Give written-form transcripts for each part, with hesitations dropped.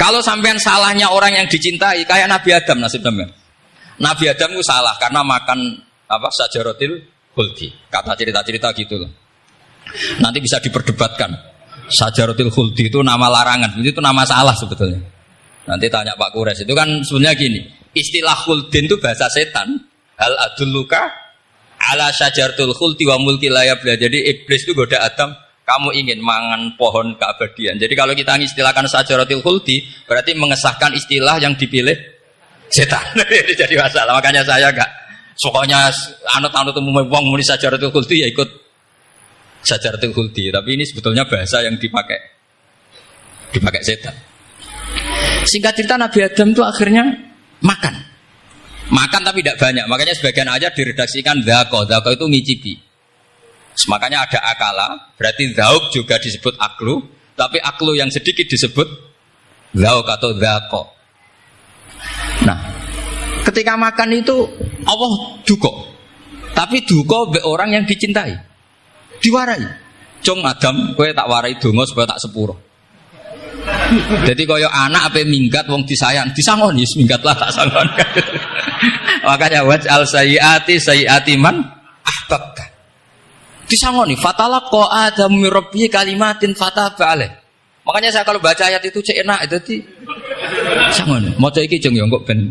Kalau sampean salahnya orang yang dicintai, kayak Nabi Adam nasib sampean. Nabi Adam itu salah karena makan apa sajaratil khuldi. Kata cerita-cerita gitu loh. Nanti bisa diperdebatkan. Sajaratil khuldi itu nama larangan, itu nama salah sebetulnya. Nanti tanya Pak Kures, itu kan sebenarnya gini. Istilah khuldin itu bahasa setan. Hal adulluka ala sajaratul khuldi wa mulki la yabla. Jadi iblis itu goda Adam, kamu ingin mangan pohon keabadian. Jadi kalau kita mengistilahkan sajaratul khuldi, berarti mengesahkan istilah yang dipilih setan. Jadi masalah. Makanya saya enggak pokoknya anut-anut umum wong muni sajaratul khuldi ya ikut sajaratul khuldi. Tapi ini sebetulnya bahasa yang dipakai setan. Singkat cerita Nabi Adam itu akhirnya makan tapi tidak banyak. Makanya sebagian aja diredaksikan dzaqo itu ngicipi. Makanya ada akala, berarti dzauk juga disebut aklu, tapi aklu yang sedikit disebut dzauk atau dzaqo. Nah, ketika makan itu Allah duko, tapi duko be orang yang dicintai, diwarai. Cung Adam, kowe tak warai donga supaya tak sepuro. Jadi kaya anak apa minggat wong disayang, disangoni minggatlah tak sangon. Makanya waj'al sayyiati man ahbabta. Disangoni fatalaqa Adamu min rabbihi kalimatin fataba alaih. Makanya saya kalau baca ayat itu cek enak dadi sangon. Maca iki jeng yo kok ben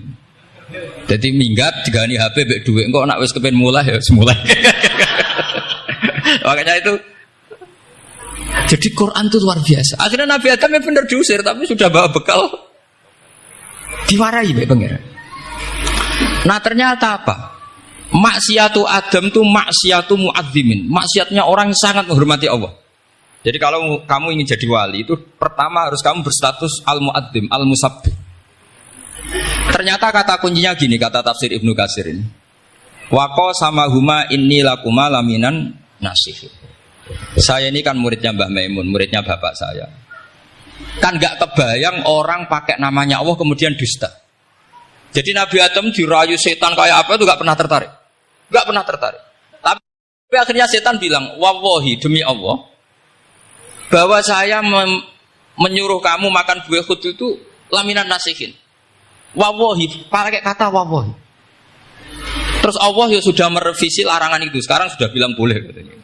dadi minggat digani HP mbek dhuwit engko nek wis kepen mulai ya semulai. Makanya itu jadi Quran itu luar biasa. Akhirnya Nabi Adam yang benar diusir, tapi sudah bawa bekal diwarai mbek pangeran. Nah ternyata apa? Maksiatu Adam itu maksiatu mu'azzimin. Maksiatnya orang yang sangat menghormati Allah. Jadi kalau kamu ingin jadi wali itu pertama harus kamu berstatus al-mu'azzim, al-musabbih. Ternyata kata kuncinya gini, kata tafsir Ibnu Katsir ini. Waqo sama huma inni lakuma laminan nasih. Saya ini kan muridnya Mbah Maimun, muridnya bapak saya. Kan gak kebayang orang pakai namanya Allah kemudian dusta. Jadi Nabi Adam dirayu setan kayak apa itu gak pernah tertarik. Gak pernah tertarik. Tapi akhirnya setan bilang, wallahi demi Allah, bahwa saya menyuruh kamu makan buah khut itu laminan nasihin. Wallahi, pakai kata wallahi. Terus Allah ya sudah merevisi larangan itu. Sekarang sudah bilang boleh katanya.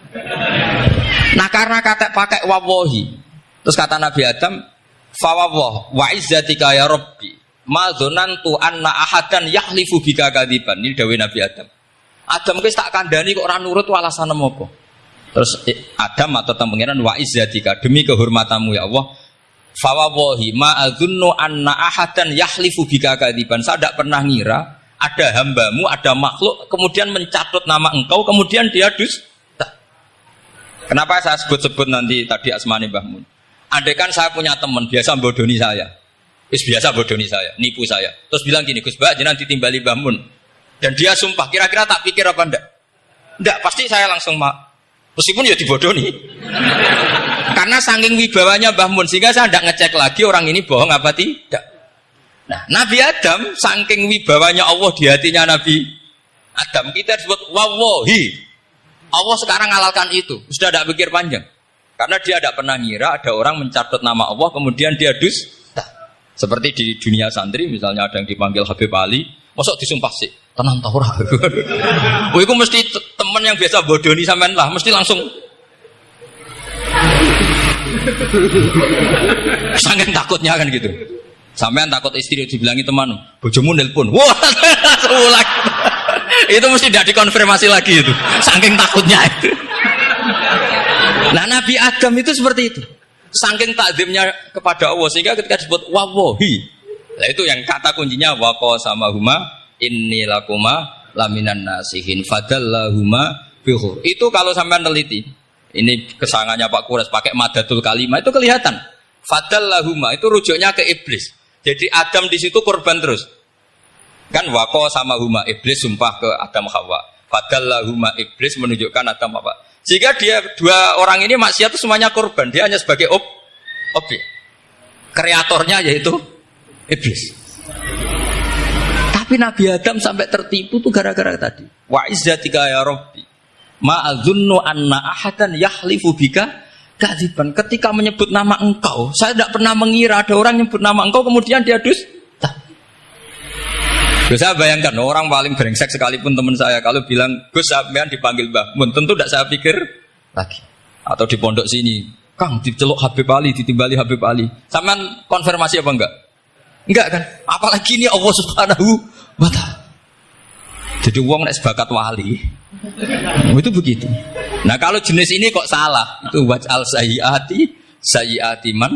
Nah karena kata pakai wawahi, terus kata Nabi Adam, fawawah wa izzatika ya Rabbi, ma dzanantu anna ahadan yahlifu bika kadziban. Ini dawuh Nabi Adam. Adam wis tak kandhani kok ora nurut alasan apa? Terus Adam atau pangeran wa izzatika, demi kehormatanmu ya Allah, fawawahi ma adzunnu anna ahadan yahlifu bika kadziban. Saya tidak pernah ngira ada hambamu, ada makhluk kemudian mencatut nama engkau kemudian dia dusta. Kenapa saya sebut-sebut nanti tadi asmane Mbah Mun? Andaikan saya punya teman biasa bodoni saya, biasa bodoni saya, nipu saya, terus bilang gini, Gus Mbak, jenengan ditimbali Mbah Mun, dan dia sumpah, kira-kira tak pikir apa enggak? Enggak, pasti saya langsung meskipun ya dibodoni, karena saking wibawanya Mbah Mun sehingga saya tidak ngecek lagi orang ini bohong apa tidak. Nah, Nabi Adam saking wibawanya Allah di hatinya Nabi Adam, kita disebut wawahi. Allah sekarang halalkan itu, sudah tidak pikir panjang. Karena dia tidak pernah ngira ada orang mencatat nama Allah kemudian dia dusta. Seperti di dunia santri misalnya ada yang dipanggil Habib Ali, mosok disumpah sih, tenang tau ora. Oh itu mesti teman yang biasa bodoni sampean lah, mesti langsung saking takutnya kan gitu. Sampean takut istri dibilangi teman, bojomu nelpon. Wah, ulang. Itu mesti tidak dikonfirmasi lagi itu. Saking takutnya itu. Nah, Nabi Adam itu seperti itu. Saking takzimnya kepada Allah sehingga ketika disebut wawahi. Nah, itu yang kata kuncinya waqa sama huma inni lakuma laminan nasihin fadallahuma bihur. Itu kalau sampean teliti. Ini kesangannya Pak Kures pakai madatul kalimah itu kelihatan. Fadallahuma itu rujuknya ke iblis. Jadi Adam di situ korban terus. Kan waqo sama huma iblis sumpah ke Adam Hawa. Fadallahuma iblis menunjukkan Adam Hawa. Jika dia dua orang ini maksiat itu semuanya korban, dia hanya sebagai objek. Kreatornya yaitu iblis. Tapi Nabi Adam sampai tertipu tuh gara-gara tadi. Wa izzatika ya Rabbi, ma adzunnu anna ahadan yahlifu bika kadziban. Ketika menyebut nama engkau, saya tidak pernah mengira ada orang nyebut nama engkau kemudian dia dusta. Saya bayangkan orang paling brengsek sekalipun teman saya kalau bilang Gus sampean dipanggil Mbah Mun, tentu tidak saya pikir lagi. Atau di pondok sini, Kang diceluk Habib Ali, ditimbali Habib Ali. Sampean konfirmasi apa enggak? Enggak kan? Apalagi ini Allah Subhanahu wa ta'ala. Jadi wong nek sebakat wali. Itu begitu. Nah, kalau jenis ini kok salah? Itu waj'al sayyiati man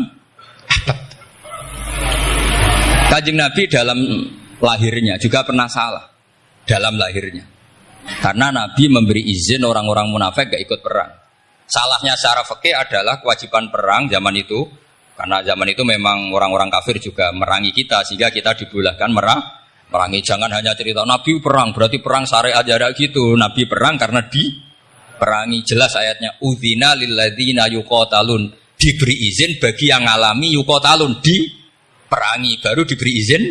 ahbab. Kanjeng Nabi dalam lahirnya juga pernah salah dalam lahirnya. Karena Nabi memberi izin orang-orang munafik gak ikut perang. Salahnya secara fikih adalah kewajiban perang zaman itu. Karena zaman itu memang orang-orang kafir juga merangi kita sehingga kita dibolehkan merangi. Jangan hanya cerita Nabi perang berarti perang syariat jarak gitu. Nabi perang karena diperangi. Jelas ayatnya udzina lilladzina yuqatalun, diberi izin bagi yang ngalami yuqatalun, diperangi baru diberi izin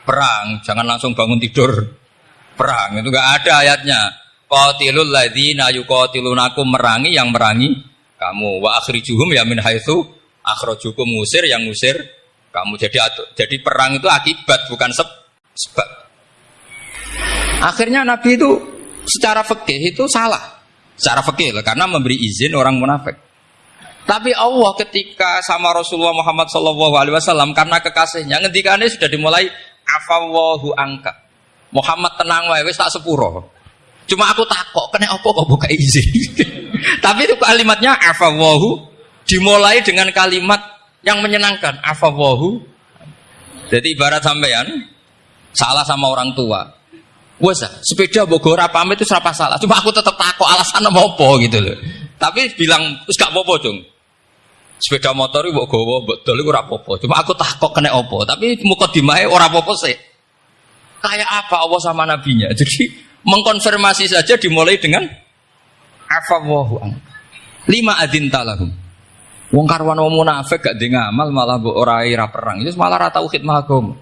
perang. Jangan langsung bangun tidur perang, itu enggak ada ayatnya. Qatilul ladzina yuqatilunakum, merangi yang merangi kamu. Wa akhrijuhum ya min haitsu akhrajukum, ngusir yang ngusir kamu. Jadi perang itu akibat bukan sebab. Akhirnya Nabi itu secara fikih itu salah. Secara fikih karena memberi izin orang munafik. Tapi Allah ketika sama Rasulullah Muhammad SAW karena kekasihnya ngendikane sudah dimulai afawwahu angka. Muhammad tenang wae wis tak sepuro. Cuma aku takok kena apa kok buka izin. Tapi itu kalimatnya afawwahu dimulai dengan kalimat yang menyenangkan, afawwahu. Jadi ibarat sampean salah sama orang tua. Wes sepeda mbok ora pamit itu serapa salah. Cuma aku tetap takok alasan apa gitu loh. Tapi bilang wis gak apa-apa, Jung. Sepeda motor iki mbok gowo, mbok dol iku ora apa-apa. Cuma aku takok kena apa. Tapi mukadimahe ora apa-apa sih. Kayak apa Allah sama nabinya. Jadi mengkonfirmasi saja dimulai dengan afawwahu an. Lima adzinta lahum. Wong karwan wong munafik gak ndek ngamal malah mbok ora perang. Itu malah ra tauhid mahagama.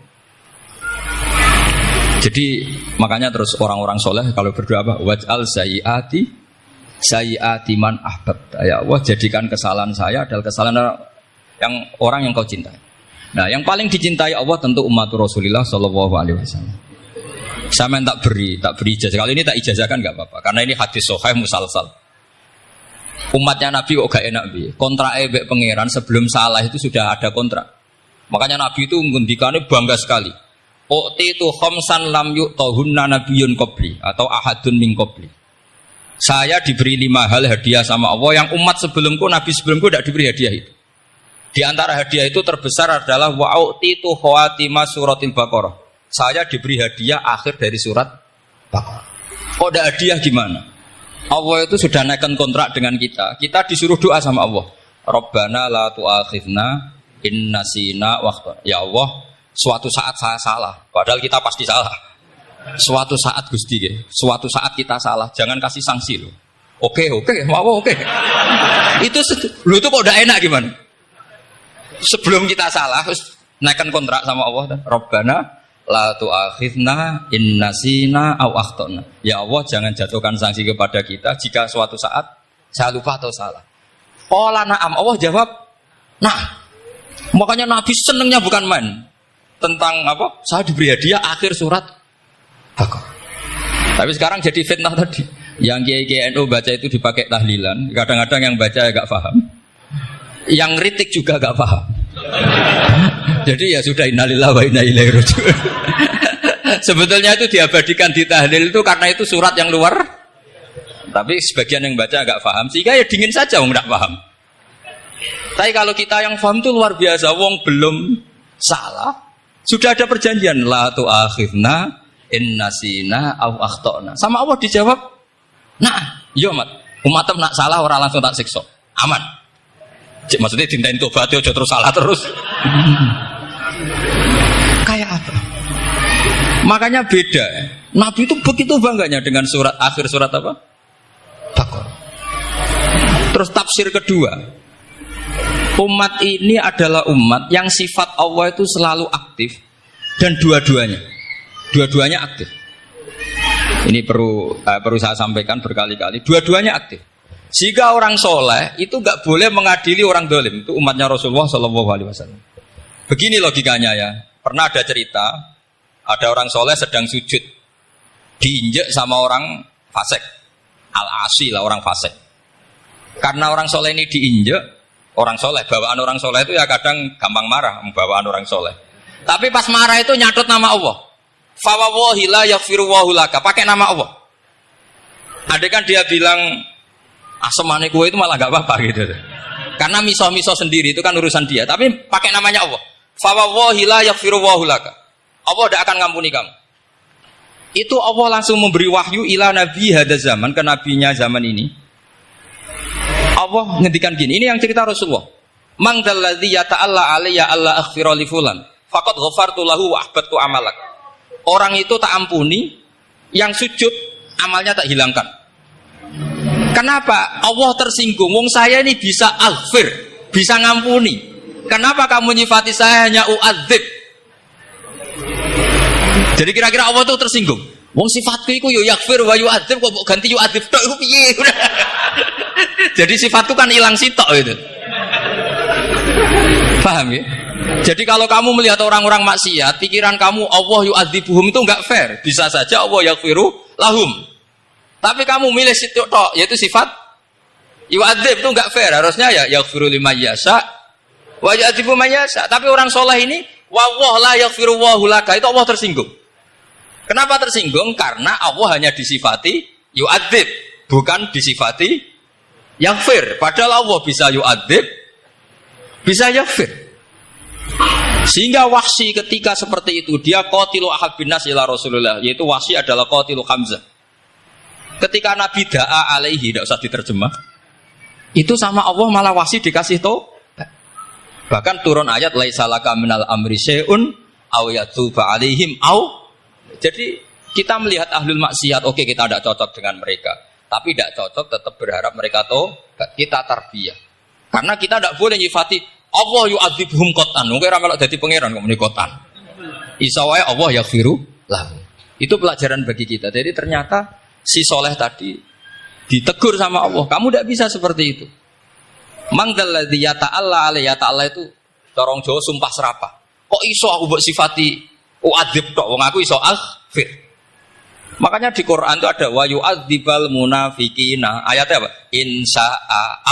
Jadi makanya terus orang-orang soleh kalau berdoa apa? Waj'al sayyiati man ahbab. Ya Allah, jadikan kesalahan saya adalah kesalahan yang orang yang kau cintai. Nah, yang paling dicintai Allah tentu umat Rasulullah sallallahu alaihi wasallam. Saya tak beri ijazah. Kali ini tak ijazahkan enggak apa-apa karena ini hadis sahih musalsal. Umatnya Nabi kok gak enak bi. Kontrak ebek pangeran sebelum salah itu sudah ada kontrak. Makanya Nabi itu ngendikane bangga sekali. U'titu khamsan lam yu'tahunna nabiyyun qabli atau ahadun min qabli. Saya diberi 5 hal hadiah sama Allah yang umat sebelumku, Nabi sebelumku tidak diberi hadiah itu. Di antara hadiah itu terbesar adalah wa'u'titu khawatima suratil Baqarah. Saya diberi hadiah akhir dari surat Baqarah. Kok ada hadiah gimana? Allah itu sudah naikkan kontrak dengan kita. Kita disuruh doa sama Allah. Rabbana la tu'akhidna in nasina wa akhtana. Ya Allah, suatu saat saya salah. Padahal kita pasti salah. Suatu saat Gusti, suatu saat kita salah. Jangan kasih sanksi loh. Oke, mau oke. Itu lu itu kok udah enak gimana? Sebelum kita salah, terus naikkan kontrak sama Allah. Rabbana la tu'akhidna in nasina aw akhtana. Ya Allah, jangan jatuhkan sanksi kepada kita jika suatu saat saya lupa atau salah. Qala na'am, Allah jawab, nah. Makanya Nabi senengnya bukan main tentang apa? Saya diberi hadiah akhir surat Baqarah. Tapi sekarang jadi fitnah tadi. Yang kiai NU baca itu dipakai tahlilan, kadang-kadang yang baca agak paham. Yang kritik juga agak paham. Jadi ya sudah innalillahi wa inna ilaihi raji'un. Sebetulnya itu diabadikan di tahlil itu karena itu surat yang luar. Tapi sebagian yang baca agak paham sehingga ya dingin saja wong enggak paham. Tapi kalau kita yang paham itu luar biasa, wong belum salah sudah ada perjanjian la tu'akhidna in nasina aw akhtana. Sama Allah dijawab, "Nah, yo umat nak salah ora langsung tak siksa. Aman." Maksudnya dintain tobat aja terus salah terus. Kayak apa? Makanya beda. Nabi itu begitu bangganya dengan surat akhir surat apa? Baqarah. Terus tafsir kedua. Umat ini adalah umat yang sifat Allah itu selalu aktif dan dua-duanya aktif. Ini perlu saya sampaikan berkali-kali. Dua-duanya aktif. Jika orang soleh itu nggak boleh mengadili orang dolim. Itu umatnya Rasulullah Shallallahu Alaihi Wasallam. Begini logikanya ya. Pernah ada cerita, ada orang soleh sedang sujud, diinjek sama orang fasik, al-asi lah orang fasik. Karena orang soleh ini diinjek, orang soleh, bawaan orang soleh itu ya kadang gampang marah, bawaan orang soleh. Tapi pas marah itu nyatut nama Allah. Fawawahi la yaghfirullahu laka, pakai nama Allah. Andai kan dia bilang asemane kue itu malah gak apa-apa gitu. Karena miso-miso sendiri itu kan urusan dia. Tapi pakai namanya Allah. Fawawahi la yaghfirullahu laka. Allah tidak akan ngampuni kamu. Itu Allah langsung memberi wahyu ila nabi hada zaman, ke nabinya zaman ini. Allah ngendikan gini, ini yang cerita Rasulullah. Mang dalladzi yata'alla alayya alla aghfira li fulan, faqad ghafartu lahu wa ahbattu amalak. Orang itu tak ampuni, yang sujud amalnya tak hilangkan. Kenapa? Allah tersinggung. Wong saya ini bisa aghfir, bisa ngampuni. Kenapa kamu nyifati saya hanya u'adzib? Jadi kira-kira Allah itu tersinggung. Wong sifatku itu yo yaghfir wa yu'adzib, kok ganti yu'adzib tok iku piye? Jadi sifatku kan hilang sitok itu. Paham ya? Jadi kalau kamu melihat orang-orang maksiat, pikiran kamu Allah yu'adzibuhum itu enggak fair. Bisa saja Allah yaghfiru lahum. Tapi kamu milih situ tok, yaitu sifat yu'adzib itu enggak fair. Harusnya ya yaghfiru liman yasha wa yu'adzibu man yasha. Tapi orang soleh ini wallahu la yaghfiru wallahu laka, itu Allah tersinggung. Kenapa tersinggung? Karena Allah hanya disifati yu'adzib, bukan disifati yaghfir. Padahal Allah bisa yu'adzib, bisa yaghfir. Sehingga Wahsy ketika seperti itu, dia qatilu ahad bin nas ila Rasulullah, yaitu Wahsy adalah qatilu Hamzah. Ketika Nabi da'a alaihi, tidak usah diterjemah, itu sama Allah malah Wahsy dikasih tahu. Bahkan turun ayat laisa laka minal amri syai'un aw yatuba alaihim aw. Jadi kita melihat ahlul maksiat, oke kita tidak cocok dengan mereka, tapi tidak cocok tetap berharap mereka tobat. Kita tarbiyah. Karena kita tidak boleh nyifati Allah yu'adzibhum qatan. Mungkin ora melok dadi pangeran kok muni qatan. Isa wae Allah yaghfiru lahu. Itu pelajaran bagi kita. Jadi ternyata si soleh tadi ditegur sama Allah, kamu tidak bisa seperti itu. Mangdalladzi yata'alla alayya ta'ala itu corong Jawa sumpah serapah. Kok iso aku mbok sifati u'adzib tok, wong aku iso aghfir. Makanya di Quran itu ada wa yu'adzibal munafiqina. Ayatnya apa? Insya'a